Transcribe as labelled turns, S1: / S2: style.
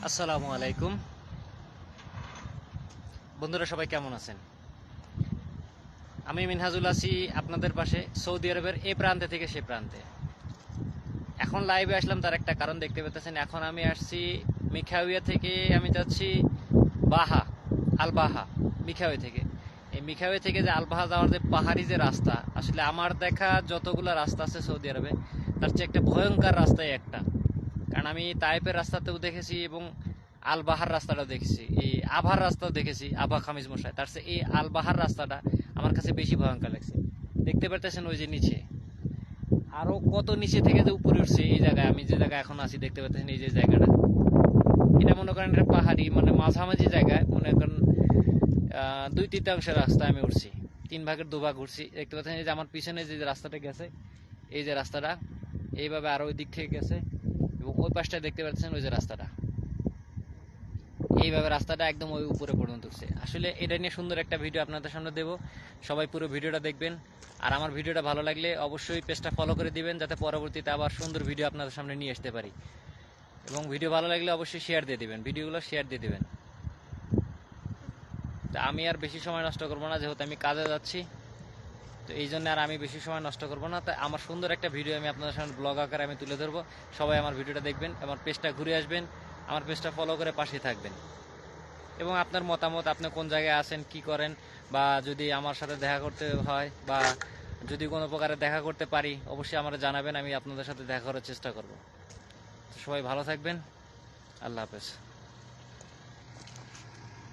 S1: আসসালামু আলাইকুম বন্ধুরা, সবাই কেমন আছেন? আমি মিনহাজুল আছি আপনাদের পাশে, সৌদি আরবের এ প্রান্তে থেকে সে প্রান্তে। এখন লাইভে আসলাম তার একটা কারণ দেখতে পেতেছেন। এখন আমি আসছি মিখাউইয়া থেকে, আমি যাচ্ছি বাহা, আল বাহা, মিখাউই থেকে। এই মিখাউই থেকে যে আল বাহা যাওয়ার যে পাহাড়ি যে রাস্তা, আসলে আমার দেখা যতগুলো রাস্তা আছে সৌদি আরবে, তার চেয়ে একটা ভয়ঙ্কর রাস্তায় একটা। কারণ আমি তাইপের রাস্তাতেও দেখেছি এবং আল বাহার রাস্তাটাও দেখেছি, এই আভার রাস্তাও দেখেছি, আভা খামিজ মশাই। তার চেয়ে এই আল বাহার রাস্তাটা আমার কাছে বেশি ভয়ঙ্কর লাগছে। দেখতে পারতেছেন ওই যে নিচে, আরো কত নিচে থেকে যে উপরে উঠছে। এই জায়গায় আমি যে জায়গায় এখন আছি দেখতে পাচ্ছেন, এই যে জায়গাটা, এটা মনে করেন একটা পাহাড়ি, মানে মাঝামাঝি জায়গায়, মনে করেন 2/3 রাস্তায় আমি উঠছি, 3/2 উঠছি। দেখতে পাচ্ছেন এই যে আমার পিছনে যে রাস্তাটা গেছে, এই যে রাস্তাটা এইভাবে আরো ওই দিক থেকে গেছে, এবং ওই পাশটা দেখতে পাচ্ছেন ওই যে রাস্তাটা, এইভাবে রাস্তাটা একদম ওই উপরে পর্যন্ত উঠছে। আসলে এটা নিয়ে সুন্দর একটা ভিডিও আপনাদের সামনে দেবো, সবাই পুরো ভিডিওটা দেখবেন। আর আমার ভিডিওটা ভালো লাগলে অবশ্যই পেজটা ফলো করে দিবেন, যাতে পরবর্তীতে আবার সুন্দর ভিডিও আপনাদের সামনে নিয়ে আসতে পারি। এবং ভিডিও ভালো লাগলে অবশ্যই শেয়ার দিয়ে দিবেন, ভিডিওগুলো শেয়ার দিয়ে দিবেন। তা আমি আর বেশি সময় নষ্ট করবো না, যেহেতু আমি কাজে যাচ্ছি, তো এই জন্য আর আমি বেশি সময় নষ্ট করবো না। তাই আমার সুন্দর একটা ভিডিও আমি আপনাদের সামনে ব্লগ আকারে আমি তুলে ধরবো। সবাই আমার ভিডিওটা দেখবেন, আমার পেজটা ঘুরে আসবেন, আমার পেজটা ফলো করে পাশে থাকবেন। এবং আপনার মতামত, আপনি কোন জায়গায় আছেন, কি করেন, বা যদি আমার সাথে দেখা করতে হয়, বা যদি কোনো প্রকারে দেখা করতে পারি, অবশ্যই আমার জানাবেন, আমি আপনাদের সাথে দেখা করার চেষ্টা করব। তো সবাই ভালো থাকবেন, আল্লাহ হাফেজ।